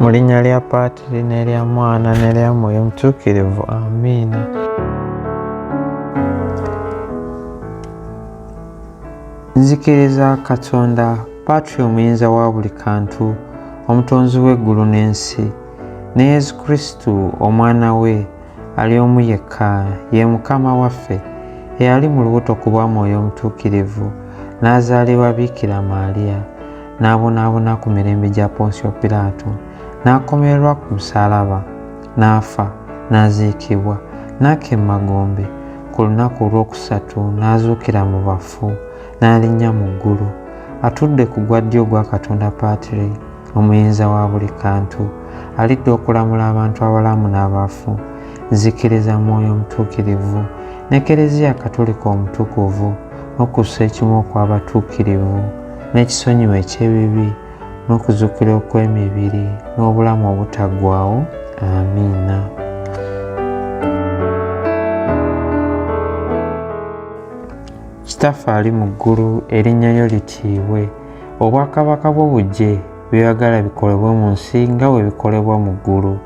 Mu linnya lya Paatiri n'erya Mwana n'erya Mwoyo Mutuukirivu. Amiina. Nzikiriza Katonda, Paatiri omuyinza wa buli kantu, omutonzi w'eggulu n'ensi, ne Yesu Kristu omwana we ali omu yekka, ye Mukama waffe, eyali mu lubuto ku bwa Mwoyo Omutuukirivu, n'azaalibwa Biikira Maaliya, n'abonaabona ku mirembe gya Ponsiyo Piraato, n'akomererwa ku musaalaba, n'afa, n'aziikibwa, n'aka emmagombe, ku lunaku olwokusatu n'azuukira mu bafu, n'alinnya mu ggulu, atudde ku gwa ddyo gwa Katonda Paatiri, omuyinza wa buli kantu, alidde okulamula abantu abalamu n'abafu. Nzikiriza Mwoyo Omutuukirivu n'Ekereziya Katolika omutukuvu, n'okussa ekimu okw'abatuukirivu, n'ekisonyiwo eky'ebibi, n'okuzuukira okw'emibiri, n'obulamu obutaggwaawo. Amiina. Kitaffe ali mu ggulu, erinnya lyo litiibwe, obwakabaka bwo bujje, by'oyagala bikolebwe mu nsi nga bwe bikolebwa mu ggulu.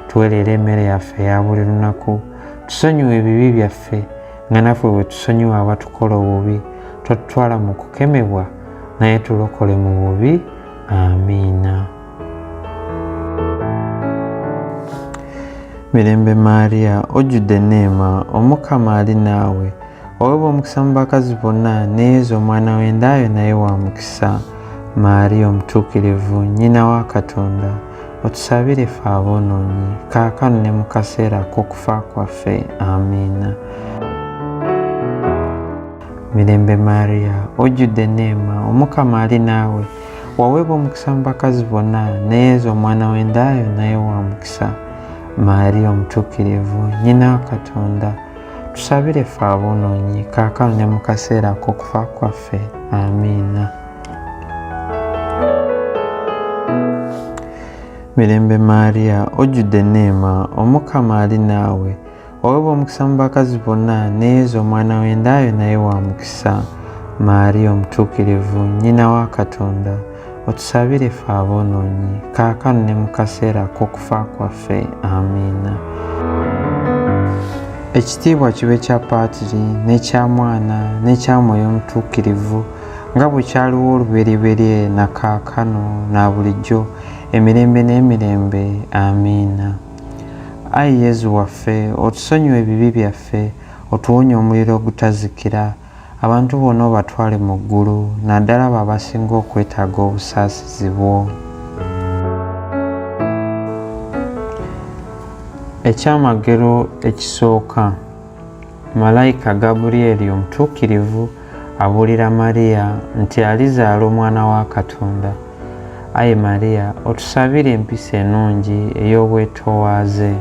Tuweerera emmere yaffe eya buli lunaku, tusonyiwe ebibi byaffe nga naffe bwe tusonyiwa abatukola obubi, totutwala mu kukemebwa, naye tulokole mu bubi. Amiina. Mirembe Maariya, ojjudde enneema, Omukama ali naawe, oweebwa omukisa mu bakazi bonna, ne Yesu omwana w'endaayo naye wa mukisa. Maariya omutuukirivu, nnyina wa Katonda, otusabire ffe aboonoonyi, kaakano ne mu kaseera k'okufa kwaffe. Amiina. Mirembe Maariya, ojjudde enneema, Omukama ali naawe, waweebwa omukisa mu bakazi bonna, ne Yesu omwana w'endaayo naye wa mukisa. Maariya omutuukirivu, nnyina wa Katonda, tusabire ffe aboonoonyi, kaakano ne mu kaseera k'okufa kwaffe. Amiina. Mirembe Maariya, ojjudde enneema, Omukama ali naawe, oweebwa omukisa mu bakazi bonna, ne Yesu omwana w'endaayo naye wa mukisa. Maariya omutuukirivu, nnyina wa Katonda, otusabire ffe aboonoonyi, kaakano ne mu kaseera k'okufa kwaffe. Amiina. Ekitiibwa kibe kya Paatiri, n'ekya Mwana, n'ekya Mwoyo Omutuukirivu, nga bwe kyaliwo olubereberye, na kaakano, na bulijjo, emirembe n'emirembe. Amiina. Ayi Yesu waffe, otusonyiwe ebibi byaffe, otuwonye omuliro ogutazikira, abantu bonna obatwale mu ggulu, naddala abo abasinga okwetaaga obusaasizi bwo. Ekyamagero ekisooka. Malayika Gabulyeri omutuukirivu abuulira Mariya nti alizaala omwana wa Katonda. Ayi Mariya, otusabire empisa ennungi ey'obwetoowaze.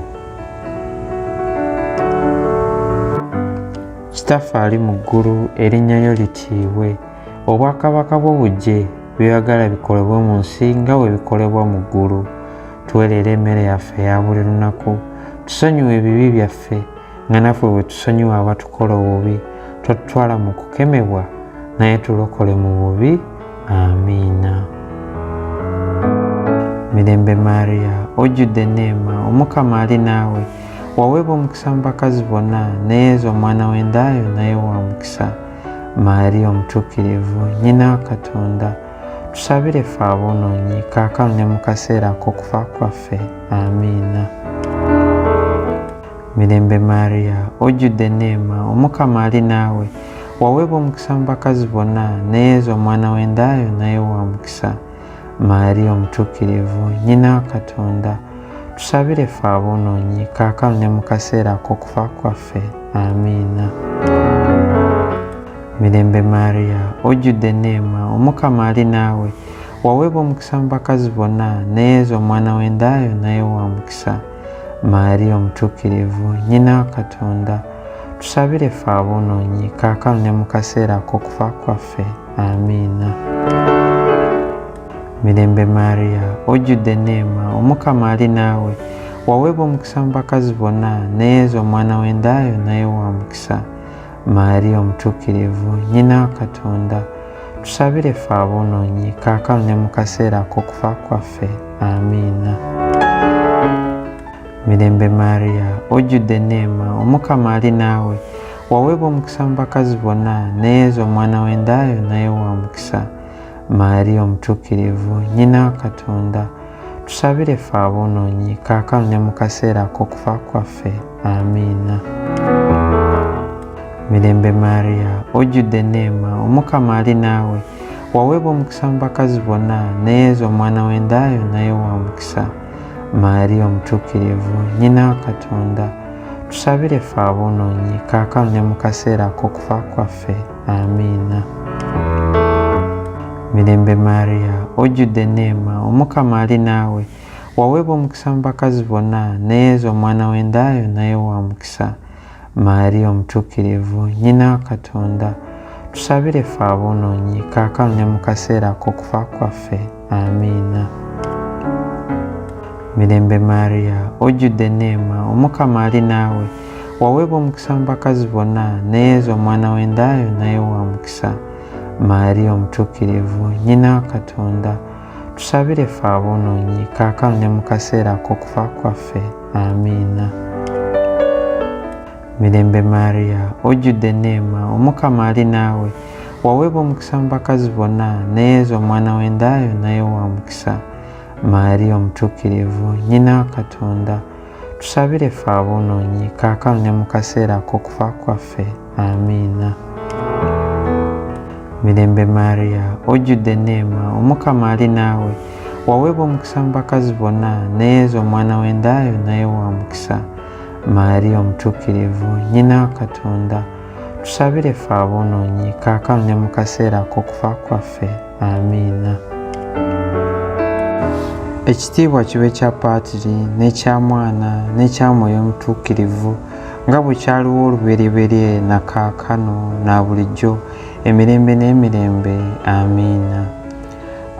Kitaffe ali mu ggulu, erinnya lyo litiibwe, obwakabaka bwo bujje, by'oyagala bikolebwe mu nsi nga bwe bikolebwa mu ggulu. Tuweerera emmere yaffe eya buli lunaku, tusonyiwe ebibi byaffe nga naffe bwe tusonyiwa abatukola obubi, totutwala mu kukemebwa, naye tulokole mu bubi. Amiina. Mirembe Maariya, ojjudde enneema, Omukama ali naawe, waweebwa omukisa mu bakazi bonna, ne Yesu omwana w'endaayo naye wa mukisa. Maariya omutuukirivu, nnyina wa Katonda, tusabire ffe aboonoonyi, kaakano ne mu kaseera k'okufa kwaffe. Amiina. Mirembe Maariya, ojjudde enneema, Omukama ali naawe, waweebwa omukisa mu bakazi bonna, ne Yesu omwana w'endaayo naye wa mukisa. Maariya omutuukirivu, nnyina wa Katonda, tusabire ffe aboonoonyi, kaakano ne mu kaseera k'okufa kwaffe. Amiina. Mirembe Maariya, ojjudde enneema, Omukama ali naawe, waweebwa omukisa mu bakazi bonna, ne Yesu omwana w'endaayo naye wa mukisa. Maariya omutuukirivu, nnyina wa Katonda, tusabire ffe aboonoonyi, kaakano ne mu kaseera k'okufa kwaffe. Amiina. Mirembe Maariya, ojjudde enneema, Omukama ali naawe, waweebwa omukisa mu bakazi bonna, ne Yesu omwana w'endaayo naye wa mukisa. Maariya omutuukirivu, nnyina wa Katonda, tusabire ffe aboonoonyi kaakano ne mu kaseera ak'okufa kwaffe. Amiina. Mirembe Maria, ojjudde enneema, Omukama ali naawe, waweebwa omukisa mu bakazi bonna, ne Yesu omwana w'endaayo naye wa mukisa. Maria omutuukirivu, nnyina wa Katonda, tusabire ffe aboonoonyi kaakano ne mu kaseera ak'okufa kwaffe. Amiina. Mirembe Maria, ojjudde enneema, Omukama ali naawe, waweebwa omukisa mu bakazi bonna, ne Yesu omwana w'endaayo naye wa mukisa. Maria omutuukirivu, nnyina wa Katonda, tusabire ffe aboonoonyi kaakano ne mu kaseera ak'okufa kwaffe. Amiina. Mirembe Maria, ojjudde enneema, Omukama ali naawe, waweebwa omukisa mu bakazi bonna, ne Yesu omwana w'endaayo naye wa mukisa. Maria omutuukirivu, nnyina wa Katonda, tusabire ffe aboonoonyi kaakano ne mu kaseera ak'okufa kwaffe. Amiina. Mirembe Maria, ojjudde enneema, Omukama ali naawe, waweebwa omukisa mu bakazi bonna, ne Yesu omwana w'endaayo naye wa mukisa. Maria omutuukirivu, nnyina wa Katonda, tusabire ffe aboonoonyi kaakano ne mu kaseera ak'okufa kwaffe. Amiina. Mirembe Maria, ojjudde enneema, Omukama ali naawe, waweebwa omukisa mu bakazi bonna, ne Yesu omwana w'endaayo naye wa mukisa. Maria omutuukirivu, nnyina wa Katonda, tusabire ffe aboonoonyi kaakano ne mu kaseera ak'okufa kwaffe. Amiina. Mirembe Maria, ojjudde enneema, Omukama ali naawe, waweebwa omukisa mu bakazi bonna, ne Yesu omwana w'endaayo naye wa mukisa. Maria omutuukirivu, nnyina wa Katonda, tusabire ffe aboonoonyi kaakano ne mu kaseera ak'okufa kwaffe. Amiina. Ekitiibwa kibe kya Paatiri n'ekya Mwana n'ekya Mwoyo Omutuukirivu, nga bwe kyaliwo olubereberye na kaakano na bulijjo emirembe n'emirembe. Amiina.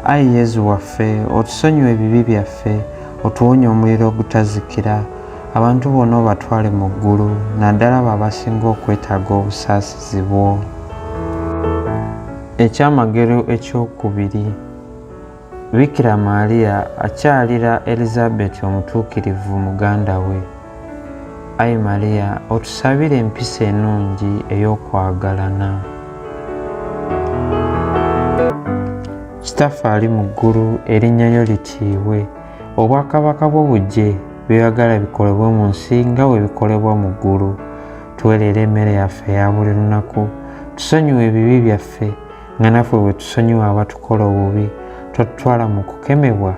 Ayi Yesu waffe, otusonyiwe ebibi byaffe, otuwonye omuliro ogutazikira, abantu bonna obatwale mu ggulu, naddala abo abasinga okwetaaga obusaasizi bwo. Ekyamagero ekyokubiri. Bikira Maria akyalira Elizabeti omutuukirivu muganda we. Ayi Maria, otusabire empisa ennungi ey'okwagalana. Kitaffe ali mu ggulu, erinnya lyo litiibwe, obwakabaka bwo bujje, by'oyagala bikolebwe mu nsi nga bwe bikolebwa mu ggulu. Tuweerera emmere yaffe eya buli lunaku, tusonyiwe ebibi byaffe nga naffe bwe tusonyiwa abatukola obubi, totutwala mu kukemebwa,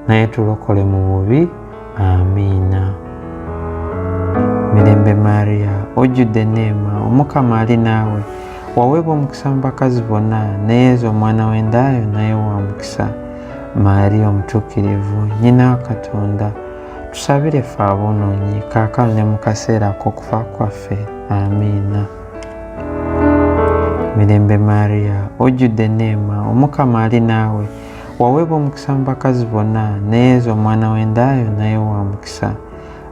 naye tulokole mu bubi. Amiina. Mirembe Maria, ojjudde enneema, Omukama ali naawe, waweebwa omukisa mu bakazi bonna, ne Yesu omwana w'endaayo naye wa mukisa. Maria omutuukirivu, nnyina wa Katonda, tusabire ffe aboonoonyi kaakano ne mu kaseera ak'okufa kwaffe. Amiina. Mirembe Maria, ojjudde enneema, Omukama ali naawe, waweebwa omukisa mu bakazi bonna, ne Yesu omwana w'endaayo naye wa mukisa.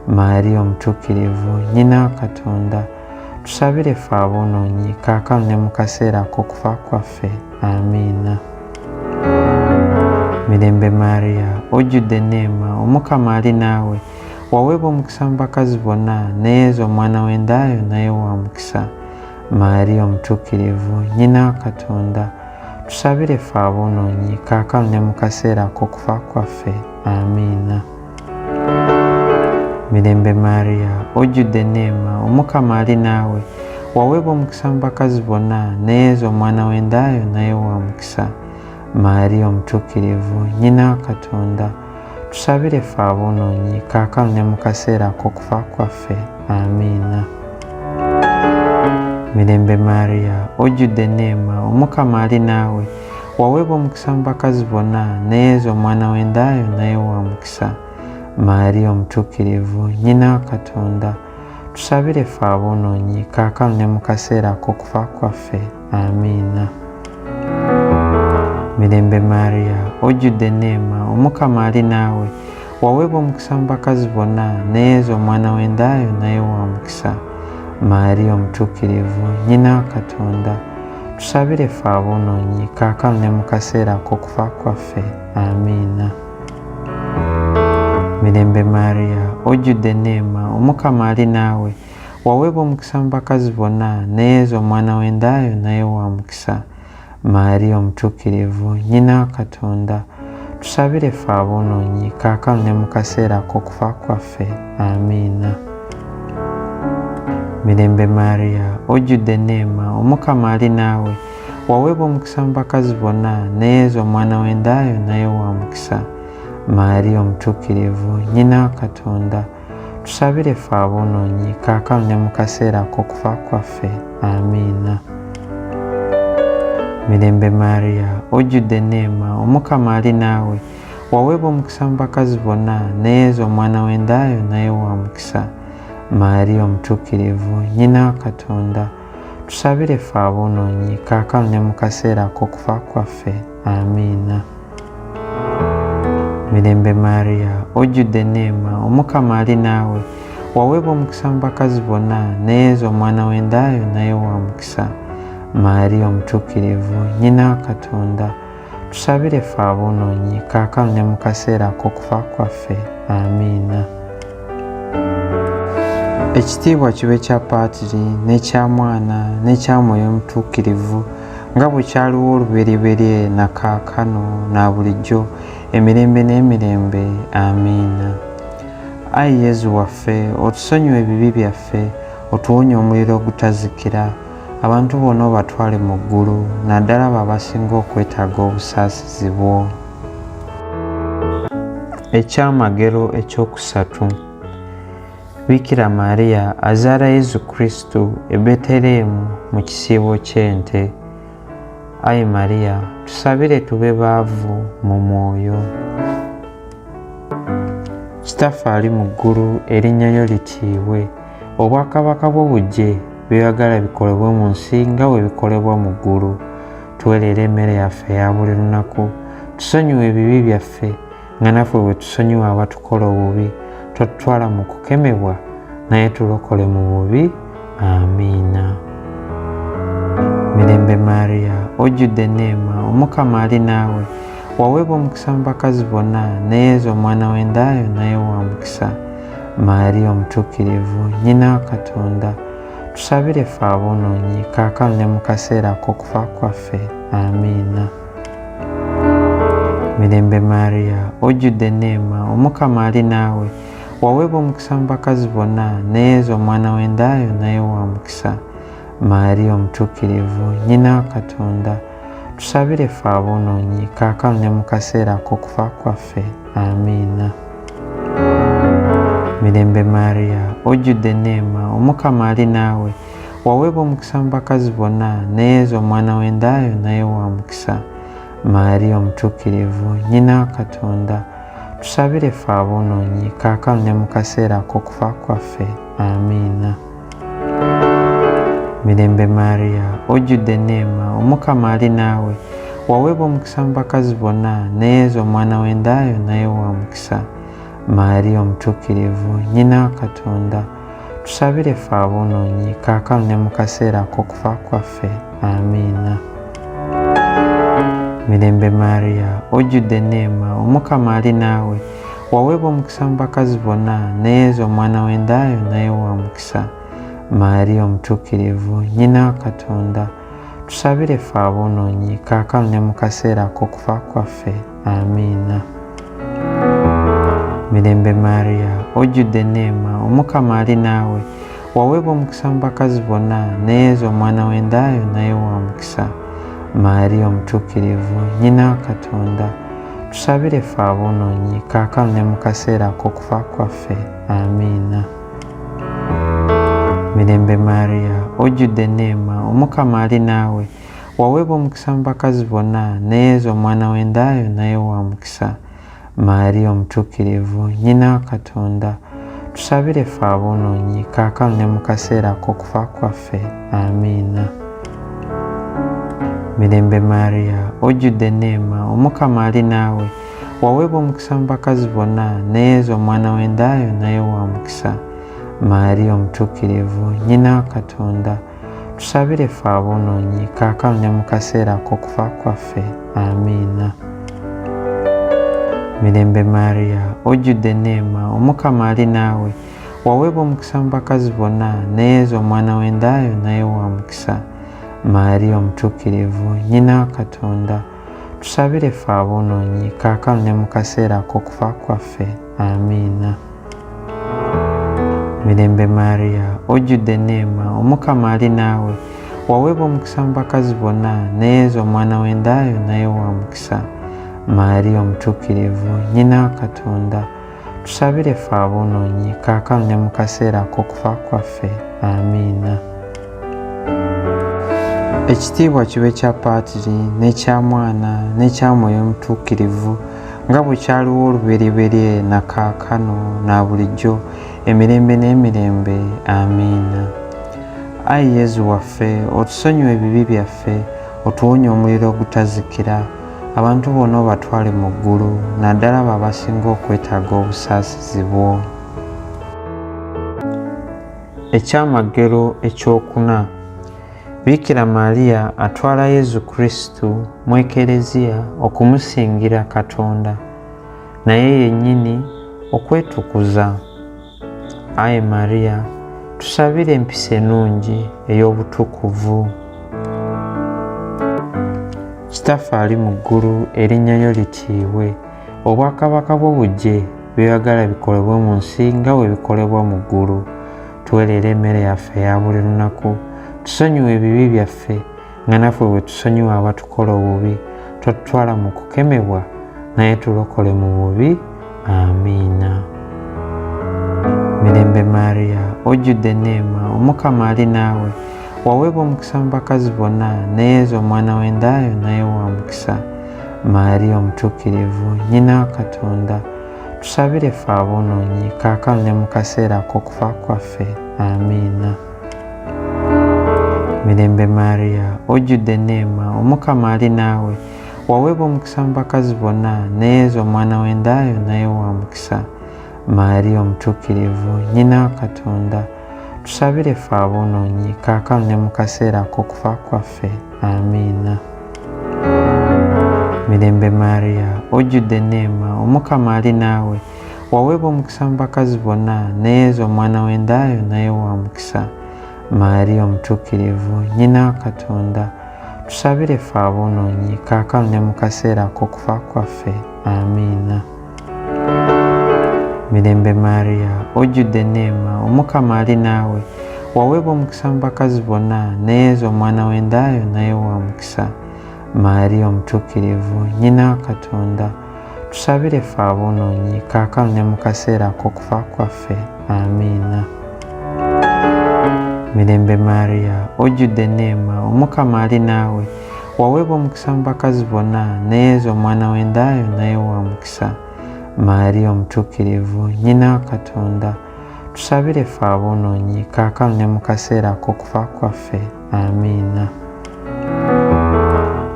Maria omutuukirivu, nnyina wa Katonda, tusabire ffe aboonoonyi kaakano ne mu kaseera ak'okufa kwaffe. Amiina. Mirembe Maria, ojjudde enneema, Omukama ali naawe, waweebwa omukisa mu bakazi bonna, ne Yesu omwana w'endaayo naye wa mukisa. Maria omutuukirivu, nnyina wa Katonda, tusabire ffe aboonoonyi kaakano ne mu kaseera ak'okufa kwaffe. Amiina. Mirembe Maria, ojjudde enneema, Omukama ali naawe, waweebwa omukisa mu bakazi bonna, ne Yesu omwana w'endaayo naye wa mukisa. Maria omutuukirivu, nnyina wa Katonda, tusabire ffe aboonoonyi kaakano ne mu kaseera ak'okufa kwaffe. Amiina. Mirembe Maria, ojjudde enneema, Omukama ali naawe, waweebwa omukisa mu bakazi bonna, ne Yesu omwana w'endaayo naye wa mukisa. Maria omutuukirivu, nnyina wa Katonda, tusabire ffe aboonoonyi kaakano ne mu kaseera ak'okufa kwaffe. Amiina. Mirembe Maria, ojjudde enneema, Omukama ali naawe, waweebwa omukisa mu bakazi bonna, ne Yesu omwana w'endaayo naye wa mukisa. Maria omutuukirivu, nnyina wa Katonda, tusabire ffe aboonoonyi kaakano ne mu kaseera k'okufa kwaffe. Amiina. Mirembe Maria, ojjudde enneema, Omukama ali naawe, waweebwa omukisa mu bakazi bonna, ne Yesu omwana w'endaayo naye wa mukisa. Maria omutuukirivu, nnyina wa Katonda, tusabire ffe aboonoonyi kaakano ne mu kaseera k'okufa kwaffe. Amiina. Mirembe Maria, ojjudde enneema, Omukama ali naawe, waweebwa omukisa mu bakazi bonna, ne Yesu omwana w'endaayo naye wa mukisa. Maria omutuukirivu, nnyina wa Katonda, tusabire ffe aboonoonyi kaakano ne mu kaseera k'okufa kwaffe. Amiina. Mirembe Maria, ojjudde enneema, Omukama ali naawe, waweebwa omukisa mu bakazi bonna, ne Yesu omwana w'endaayo naye wa mukisa. Maria omutuukirivu, nnyina wa Katonda, tusabire ffe aboonoonyi kaakano ne mu kaseera k'okufa kwaffe. Amiina. Mirembe Maria, ojjudde enneema, Omukama ali naawe, waweebwa omukisa mu bakazi bonna, ne Yesu omwana w'endaayo naye wa mukisa. Maria omutuukirivu, nnyina wa Katonda, tusabire ffe aboonoonyi kaakano ne mu kaseera k'okufa kwaffe. Amiina. Ekitiibwa kibe kya Paatiri n'ekya Mwana n'ekya Mwoyo Omutuukirivu, nga bwe kyaliwo olubereberye na kaakano na bulijjo emirembe n'emirembe. Amiina. Ayi Yesu waffe, otusonyiwe ebibi byaffe, otuwonye omuliro ogutazikira, abantu bonna obatwale mu ggulu, naddala abo abasinga okwetaaga obusaasizi bwo. Ekyamagero ekyokusatu. Bikira Maria azaala Yesu Kristo e Betelehemu mu kisiibo ky'ente. Ayi Maria, tusabire tube baavu mu mwoyo. Kitaffe ali mu ggulu, erinnya lyo litiibwe, obwakabaka bwo bujje, by'oyagala bikolebwe mu nsi nga bwe bikolebwa mu ggulu. Tuwe leero emmere yaffe eya buli lunaku, tusonyiwe ebibi byaffe nga naffe bwe tusonyiwa abatukola obubi, totutwala mu kukemebwa, naye tulokole mu bubi. Amiina. Mirembe Maria, ojjudde enneema, Omukama ali naawe, waweebwa omukisa mu bakazi bonna, ne Yesu omwana w'endaayo naye wa mukisa. Maria omutuukirivu, nnyina wa Katonda, tusabire ffe aboonoonyi kaakano ne mu kaseera k'okufa kwaffe. Amiina. Mirembe Maria, ojjudde enneema, Omukama ali naawe, waweebwa omukisa mu bakazi bonna, ne Yesu omwana w'endaayo naye wa mukisa. Maria omutuukirivu, nnyina wa Katonda, tusabire ffe aboonoonyi kaakano ne mu kaseera k'okufa kwaffe. Amiina. Mirembe Maria, ojjudde enneema, Omukama ali naawe, waweebwa omukisa mu bakazi bonna, ne Yesu omwana w'endaayo naye wa mukisa. Maria omutuukirivu, nnyina wa Katonda, tusabire ffe aboonoonyi kaakano ne mu kaseera k'okufa kwaffe. Amiina. Mirembe Maria, ojjudde enneema, Omukama ali naawe, waweebwa omukisa mu bakazi bonna, ne Yesu omwana w'endaayo naye wa mukisa. Maria omutuukirivu, nnyina wa Katonda, tusabire ffe aboonoonyi kaakano ne mu kaseera k'okufa kwaffe. Amiina. Mirembe Maria, ojjudde enneema, Omukama ali naawe, waweebwa omukisa mu bakazi bonna, ne Yesu omwana w'endaayo naye wa mukisa. Maria omutuukirivu, nnyina wa Katonda, tusabire ffe aboonoonyi kaakano ne mu kaseera k'okufa kwaffe. Amiina. Mirembe Maria, ojjudde enneema, Omukama ali naawe, waweebwa omukisa mu bakazi bonna, ne Yesu omwana w'endaayo naye wa mukisa. Maria omutuukirivu, nnyina wa Katonda, tusabire ffe aboonoonyi kaakano ne mu kaseera k'okufa kwaffe. Amiina. Mirembe Maria, ojjudde enneema, Omukama ali naawe, waweebwa omukisa mu bakazi bonna, ne Yesu omwana w'endaayo naye wa mukisa. Maria omutuukirivu, nnyina wa Katonda, tusabire ffe aboonoonyi kaakano ne mu kaseera k'okufa kwaffe. Amiina. Mirembe Maria, ojjudde enneema, Omukama ali naawe, waweebwa omukisa mu bakazi bonna, ne Yesu omwana w'endaayo naye wa mukisa. Maria omutuukirivu, nnyina wa Katonda, tusabire ffe aboonoonyi kaakano ne mu kaseera ak'okufa kwaffe. Amiina. Mirembe Maria, ojjudde enneema, Omukama ali naawe, waweebwa omukisa mu bakazi bonna, ne Yesu omwana w'endaayo naye wa mukisa. Maria omutuukirivu, nnyina wa Katonda, tusabire ffe aboonoonyi kaakano ne mu kaseera ak'okufa kwaffe. Amiina. Mirembe Maria, ojjudde enneema, Omukama ali naawe, waweebwa omukisa mu bakazi bonna, ne Yesu omwana w'endaayo naye wa mukisa. Maria omutuukirivu, nnyina wa Katonda, tusabire ffe aboonoonyi kaakano ne mu kaseera ak'okufa kwaffe. Amiina. Ekitiibwa kibe kya Paatiri n'ekya Mwana n'ekya Mwoyo Omutuukirivu, nga bwe kyaliwo olubereberye na kaakano na bulijjo emirembe n'emirembe. Amiina. Ayi Yezu waffe, otusonyiwe ebibi byaffe, otuwonye omuliro ogutazikira, abantu bonna obatwale mu ggulu, naddala abo abasinga okwetaaga obusaasizi bwo. Ekyamagero ekyokuna. Bikira Maria atwala Yezu Kristu mu Ekereziya okumusingira Katonda, naye yennyini okwetukuza. Ayi Maria, tusabire empisa ennungi ey'obutukuvu. Kitaffe ali mu ggulu, erinnya lyo litiibwe, obwakabaka bwo bujje, by'oyagala bikolebwe mu nsi nga bwe bikolebwa mu ggulu. Tuweerera emmere yaffe eya buli lunaku, tusonyiwe ebibi byaffe nga naffe bwe tusonyiwa abatukola obubi, totutwala mu kukemebwa, naye tulokole mu bubi. Amiina. Mirembe Maria, ojjudde enneema, Omukama ali naawe, waweebwa omukisa mu bakazi bonna, ne Yesu omwana w'endaayo naye wa mukisa. Maria omutuukirivu, nnyina wa Katonda, tusabire ffe aboonoonyi kaakano ne mu kaseera ak'okufa kwaffe. Amiina. Mirembe Maria, ojjudde enneema, Omukama ali naawe, waweebwa omukisa mu bakazi bonna, ne Yesu omwana w'endaayo naye wa mukisa. Maria omutuukirivu, nnyina wa Katonda, tusabire ffe aboonoonyi kaakano ne mu kaseera ak'okufa kwaffe. Amiina. Mirembe Maria, ojjudde enneema, Omukama ali naawe, waweebwa omukisa mu bakazi bonna, ne Yesu omwana w'endaayo naye wa mukisa. Maria omutuukirivu, nnyina wa Katonda, tusabire ffe aboonoonyi kaakano ne mu kaseera ak'okufa kwaffe. Amiina. Mirembe Maria, ojjudde enneema, Omukama ali naawe, waweebwa omukisa mu bakazi bonna, ne Yesu omwana w'endaayo naye wa mukisa. Maria omutuukirivu, nnyina wa Katonda, tusabire ffe aboonoonyi kaakano ne mu kaseera ak'okufa kwaffe. Amiina. Mirembe Maria, ojjudde enneema, Omukama ali naawe, waweebwa omukisa mu bakazi bonna, ne Yesu omwana w'endaayo naye wa mukisa. Maria omutuukirivu, nnyina wa Katonda, tusabire ffe aboonoonyi kaakano ne mu kaseera ak'okufa kwaffe. Amiina.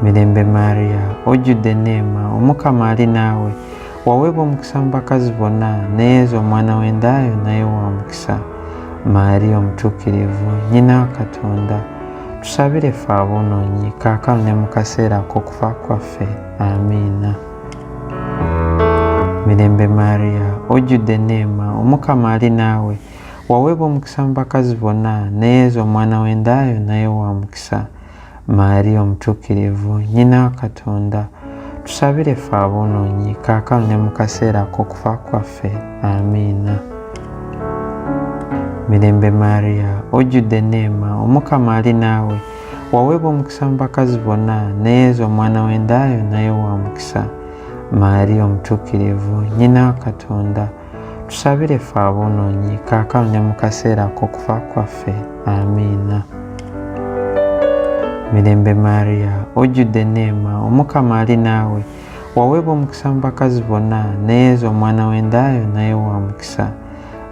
Mirembe Maria, ojjudde enneema, Omukama ali naawe, waweebwa omukisa mu bakazi bonna, ne Yesu omwana w'endaayo naye wa mukisa. Maria omutuukirivu, nnyina wa Katonda, tusabire ffe aboonoonyi kaakano ne mu kaseera ak'okufa kwaffe. Amiina. Mirembe Maria, ojjudde enneema, Omukama ali naawe, waweebwa omukisa mu bakazi bonna, ne Yesu omwana w'endaayo naye wa mukisa. Maria omutuukirivu, nnyina wa Katonda, tusabire ffe aboonoonyi kaakano ne mu kaseera ak'okufa kwaffe. Amiina. Mirembe Maria, ojjudde enneema, Omukama ali naawe, waweebwa omukisa mu bakazi bonna, ne Yesu omwana w'endaayo naye wa mukisa. Maria omutuukirivu, nnyina wa Katonda, tusabire ffe aboonoonyi kaakano ne mu kaseera ak'okufa kwaffe. Amiina. Mirembe Maria, ojjudde enneema, Omukama ali naawe, waweebwa omukisa mu bakazi bonna, ne Yesu omwana w'endaayo naye wa mukisa.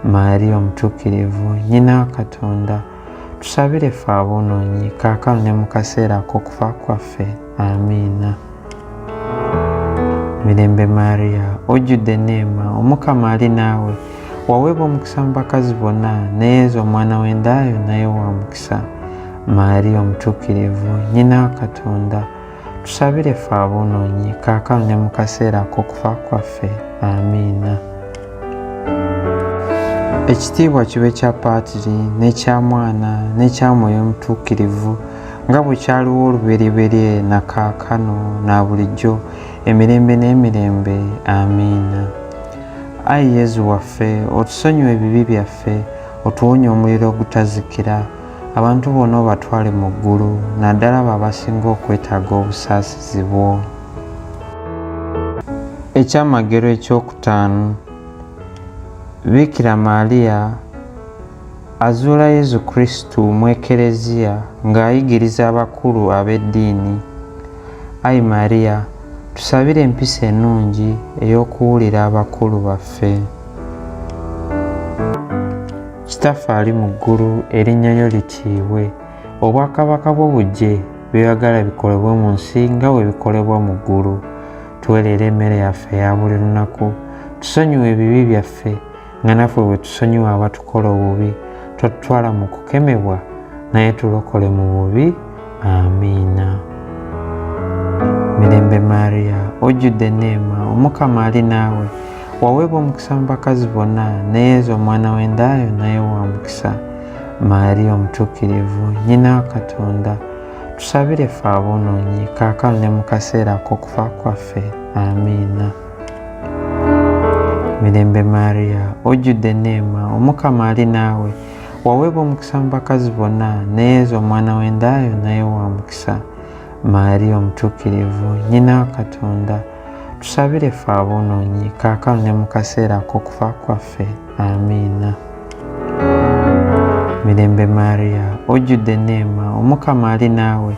Maria omutuukirivu, nnyina wa Katonda, tusabire ffe aboonoonyi kaakano ne mu kaseera ak'okufa kwaffe. Amiina. Mirembe Maria, ojjudde enneema, Omukama ali naawe, waweebwa omukisa mu bakazi bonna, ne Yesu omwana w'endaayo naye wa mukisa. Mariya omutuukirivu nnyina wa Katonda tusabire ffe aboonoonyi kaakano ne mu kaseera ak'okufa kwaffe. Amiina. Ekitiibwa kibe kya Paatiri n'ekya Mwana n'ekya Mwoyo Omutuukirivu nga bwe kyaliwo olubereberye na kaakano na bulijjo emirembe n'emirembe. Amiina. Ayi Yezu waffe, otusonyiwe ebibi byaffe, otuwonye omuliro ogutazikira, abantu bonna obatwale mu ggulu, naddala abo abasinga okwetaaga obusaasizi bwo. Ekyamagero ekyokutaano. Bikira Maaliya azuula Yezu Kristu mu Ekereziya ng'ayigiriza abakulu ab'eddiini. Ayi Mariya, tusabire empisa ennungi ey'okuwulira abakulu baffe. Kitaffe ali mu ggulu, erinnya lyo litiibwe, obwakabaka bwo bujje, by'oyagala bikolebwe mu nsi nga bwe bikolebwa mu ggulu. Tuwe leero emmere yaffe eya buli lunaku, tusonyiwe ebibi byaffe nga naffe bwe tusonyiwa abatukola obubi, totutwala mu kukemebwa, naye tulokole mu bubi. Amiina. Mirembe Mariya, ojjudde enneema, Omukama ali naawe, waweebwa omukisa mu bakazi bonna, ne Yezu omwana w'endaayo naye wa mukisa. Mariya omutuukirivu nnyina wa Katonda tusabire ffe aboonoonyi kaakano ne mu kaseera ak'okufa kwaffe. Amiina. Mirembe Mariya, ojjudde enneema, Omukama ali naawe, waweebwa omukisa mu bakazi bonna, ne Yezu omwana w'endaayo naye wa mukisa. Mariya omutuukirivu nnyina wa Katonda tusabire ffe aboonoonyi kaakano ne mu kaseera ak'okufa kwaffe. Amiina. Mirembe Mariya, ojjudde enneema, Omukama ali naawe,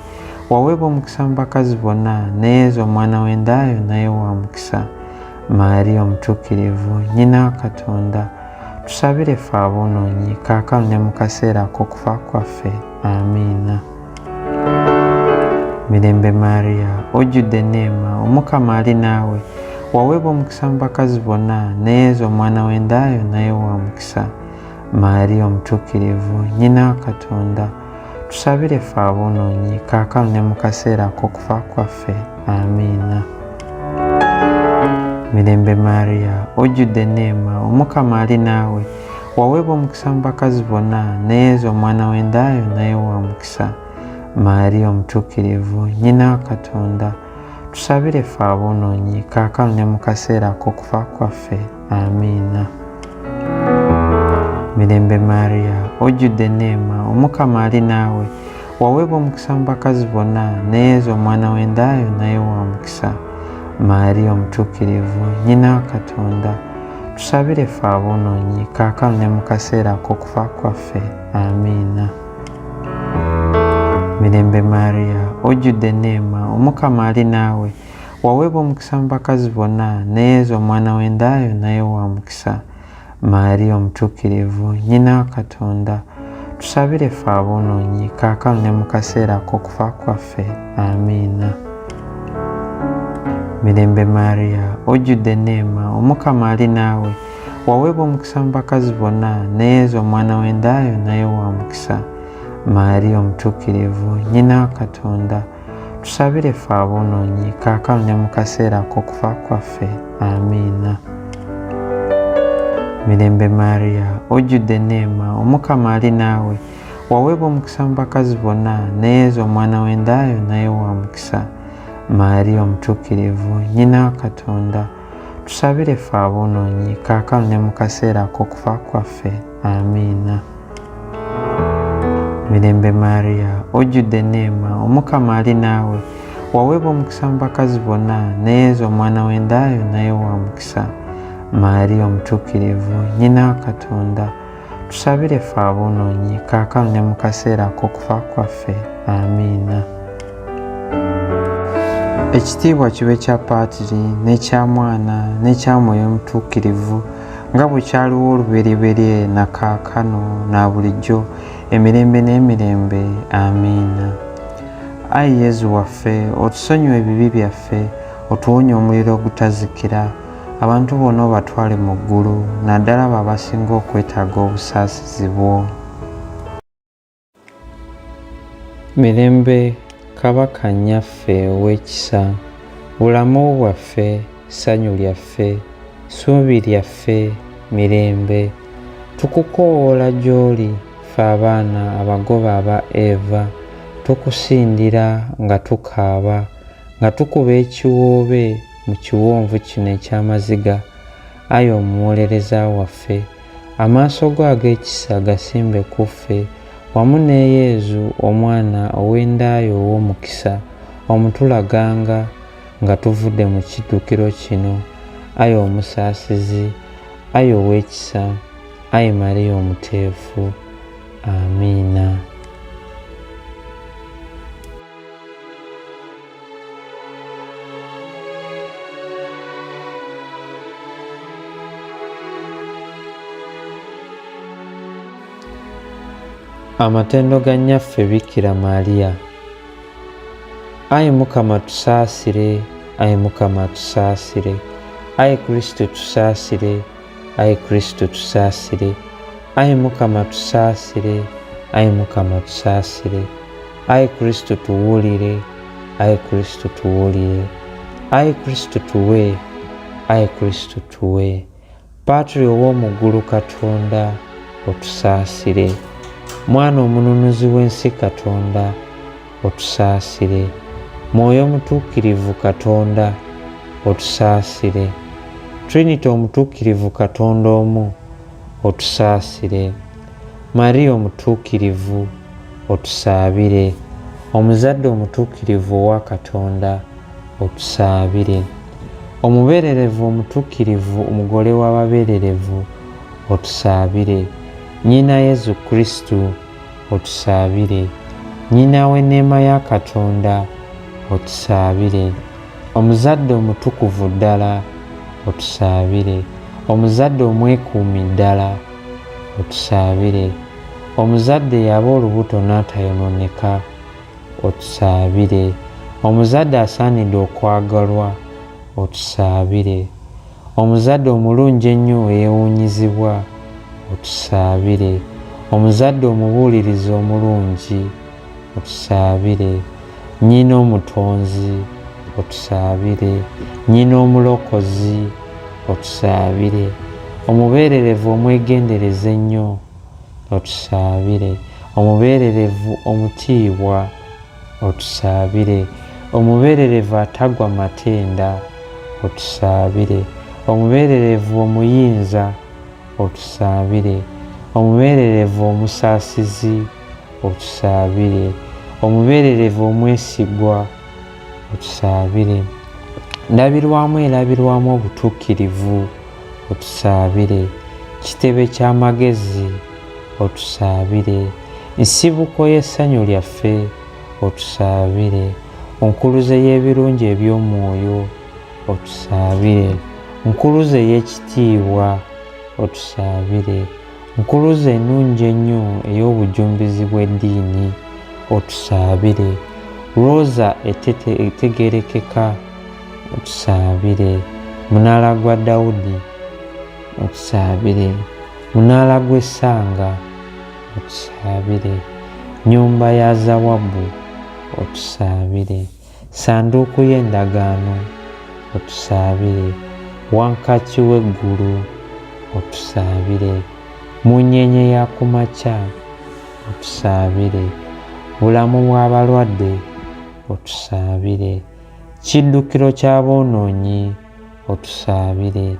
waweebwa omukisa mu bakazi bonna, ne Yezu omwana w'endaayo naye wa mukisa. Mariya omutuukirivu nnyina wa Katonda tusabire ffe aboonoonyi kaakano ne mu kaseera ak'okufa kwaffe. Amiina. Mirembe Mariya, ojjudde enneema, Omukama ali naawe, waweebwa omukisa mu bakazi bonna, ne Yezu omwana w'endaayo naye wa mukisa. Mariya omutuukirivu nnyina wa Katonda tusabire ffe aboonoonyi kaakano ne mu kaseera ak'okufa kwaffe. Amiina. Mirembe Mariya, ojjudde enneema, Omukama ali naawe, waweebwa omukisa mu bakazi bonna, ne Yezu omwana w'endaayo naye wa mukisa. Mariya omutuukirivu nnyina wa Katonda tusabire ffe aboonoonyi kaakano ne mu kaseera ak'okufa kwaffe. Amiina. Mirembe Mariya, ojjudde enneema, Omukama ali naawe, waweebwa omukisa mu bakazi bonna, ne Yezu omwana w'endaayo naye wa mukisa. Mariya omutuukirivu nnyina wa Katonda tusabire ffe aboonoonyi kaakano ne mu kaseera ak'okufa kwaffe. Amiina. Mirembe Mariya, ojjudde enneema, Omukama ali naawe, waweebwa omukisa mu bakazi bonna, ne Yezu omwana w'endaayo naye wa mukisa. Mariya omutuukirivu nnyina wa Katonda tusabire ffe aboonoonyi kaakano ne mu kaseera ak'okufa kwaffe. Amiina. Mirembe Mariya, ojjudde enneema, Omukama ali naawe, waweebwa omukisa mu bakazi bonna, ne Yezu omwana w'endaayo naye wa mukisa. Mariya omutuukirivu nnyina wa Katonda tusabire ffe aboonoonyi kaakano ne mu kaseera ak'okufa kwaffe. Amiina. Mirembe Mariya, ojjudde enneema, Omukama ali naawe, waweebwa omukisa mu bakazi bonna, ne Yezu omwana w'endaayo naye wa mukisa. Mariya omutuukirivu nnyina wa Katonda tusabire ffe aboonoonyi kaakano ne mu kaseera ak'okufa kwaffe. Amiina. Mirembe Mariya, ojjudde enneema, Omukama ali naawe, waweebwa omukisa mu bakazi bonna, ne Yezu omwana w'endaayo naye wa mukisa. Mariya omutuukirivu nnyina wa Katonda tusabire ffe aboonoonyi kaakano ne mu kaseera ak'okufa kwaffe. Amiina. Ekitiibwa kibe kya Paatiri n'ekya Mwana n'ekya Mwoyo Omutuukirivu nga bwe kyaliwo olubereberye na kaakano na bulijjo emirembe n'emirembe. Amiina. Ayi Yezu waffe, otusonyiwe ebibi byaffe, otuwonye omuliro ogutazikira, abantu bonna obatwale mu ggulu, naddala abo abasinga okwetaaga obusaasizi bwo. Mirembe Kabaka nnyaffe ow'ekisa, bulamu bwaffe ssanyu lyaffe, ssuubi lyaffe mirembe. Tukukoowoola gy'oli ffe abaana abagoba aba Eva, tukusindira nga tukaaba, nga tukuba ekiwoobe mu kiwonvu kino eky'amaziga. Ayi omuwolereza waffe, amaaso go ag'ekisa gasimbe ku ffe, wamu ne Yezu omwana ow'endaayo ow'omukisa, omutulaganga nga tuvudde mu kiddukiro kino. Ayi omusaasizi, ayi ow'ekisa, ayi Mariya omuteefu. Amiina. Amatendo ga nnyaffe Bikira Maria. Ayi Mukama tusaasire, ayi Mukama tusaasire, ayi Kristo tusaasire, ayi Kristo tusaasire, ayi Mukama tusaasire, ayi Mukama tusaasire, ayi Kristo tuwulire, ayi Kristo tuwulire, ayi Kristo tuwe, ayi Kristo tuwe. Patri ow'omu ggulu Katonda otusaasire. Mwana omununuzi w'ensi Katonda otusaasire. Mwoyo omutuukirivu Katonda otusaasire. Trinity omutuukirivu Katonda omu otusaasire. Mariya omutuukirivu otusaabire. Omuzadde omutuukirivu owa Katonda otusaabire. Omubeererevu omutuukirivu omugole w'ababeererevu otusaabire. Nnyina Yezu Kristu otusaabire. Nnyina w'enneema ya Katonda otusaabire. Omuzadde omutukuvu ddala otusaabire. Omuzadde omwekuumi ddala otusaabire. Omuzadde yaba olubuto n'atayononeka otusaabire. Omuzadde asaanidde okwagalwa otusaabire. Omuzadde omulungi ennyo eyeewuunyizibwa otusaabire. Omuzadde omubuulirizi omulungi otusaabire. Nnyina omutonzi otusaabire. Nnyina omulokozi otusaabire. Omubeererevu omwegendereza ennyo otusaabire. Omubeererevu omutiibwa otusaabire. Omubeererevu atagwa matenda otusaabire. Omubeererevu omuyinza otusaabire. Omubeererevu omusaasizi otusaabire. Omubeererevu omwesigwa otusaabire. Ndabirwamu erabirwamu obutuukirivu otusaabire. Kitebe ky'amagezi otusaabire. Nsibuko y'essanyu lyaffe otusaabire. Onkuluze y'ebirungi eby'omwoyo otusaabire. Nkuluze y'ekitiibwa otusaabire. Nkuluze ennungi ennyo ey'obujumbizi bw'eddiini otusaabire. Roza etegeerekeka otusaabire. Munaala gwa Dawudi otusaabire. Munaala gw'essanga otusaabire. Nnyumba ya Zawabu otusaabire. Sanduuku y'endagaano otusaabire. Wankaki w'eggulu otusaabire. Munyeenye ya ku makya otusaabire. Bulamu bw'abalwadde otusaabire. Kiddukiro ky'aboonoonyi otusaabire.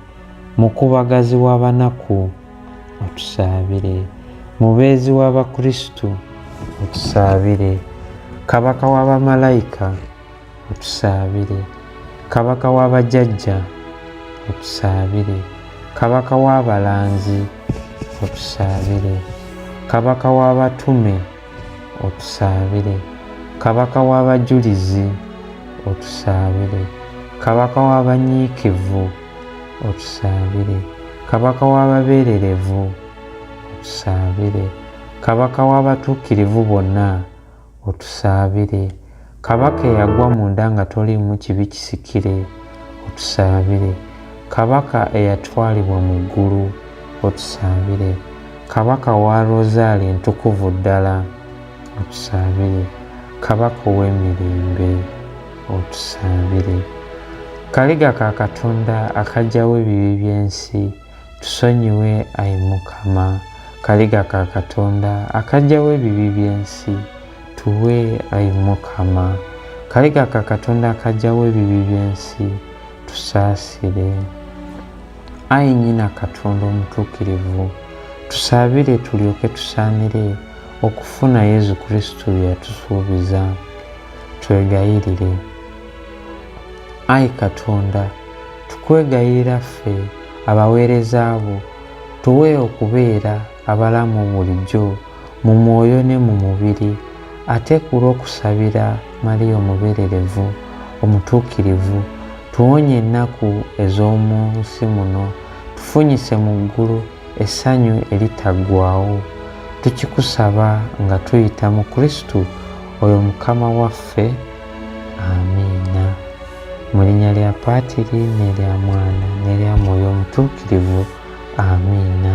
Mukubagazi w'abanaku otusaabire. Mubeezi w'Abakristu otusaabire. Kabaka w'abamalayika otusaabire. Kabaka w'abajjajja otusaabire. Kabaka w'abalanzi otusaabire. Kabaka w'abatume otusaabire. Kabaka w'abajulizi otusaabire. Kabaka w'abanyiikivu otusaabire. Kabaka w'ababeererevu otusaabire. Kabaka w'abatuukirivu bonna otusaabire. Kabaka eyagwa munda nga toliimu kibi kisikire otusaabire. Kabaka eyatwalibwa mu ggulu otusaabire. Kabaka wa Rozaali entukuvu ddala otusaabire. kabaka ow'emirembe otusaabire. Kaliga ka Katonda akajjawo ebibi by'ensi, tusonyiwe Ayi Mukama. Kaliga ka Katonda akajjawo ebibi by'ensi, tuwe Ayi Mukama. Kaliga ka Katonda akajjawo ebibi by'ensi, tusaasire. Ayi nnyina Katonda omutuukirivu, tusaabire tulyoke tusaanire okufuna Yezu Kristo bye yatusuubiza. Twegayirire. Ayi Katonda, tukwegayirira ffe abaweereza bo, tuwe okubeera abalamu bulijjo mu mwoyo ne mu mubiri, ate ku lw'okusabira Mariya omubeererevu omutuukirivu, tuwonye ennaku ez'omu nsi muno, tufunyise mu ggulu essanyu eritaggwaawo. Tukikusaba nga tuyita mu Kristo oyo Mukama waffe. Amiina. Mu linnya lya Paatiri n'erya Mwana n'erya Mwoyo Omutuukirivu. Amiina.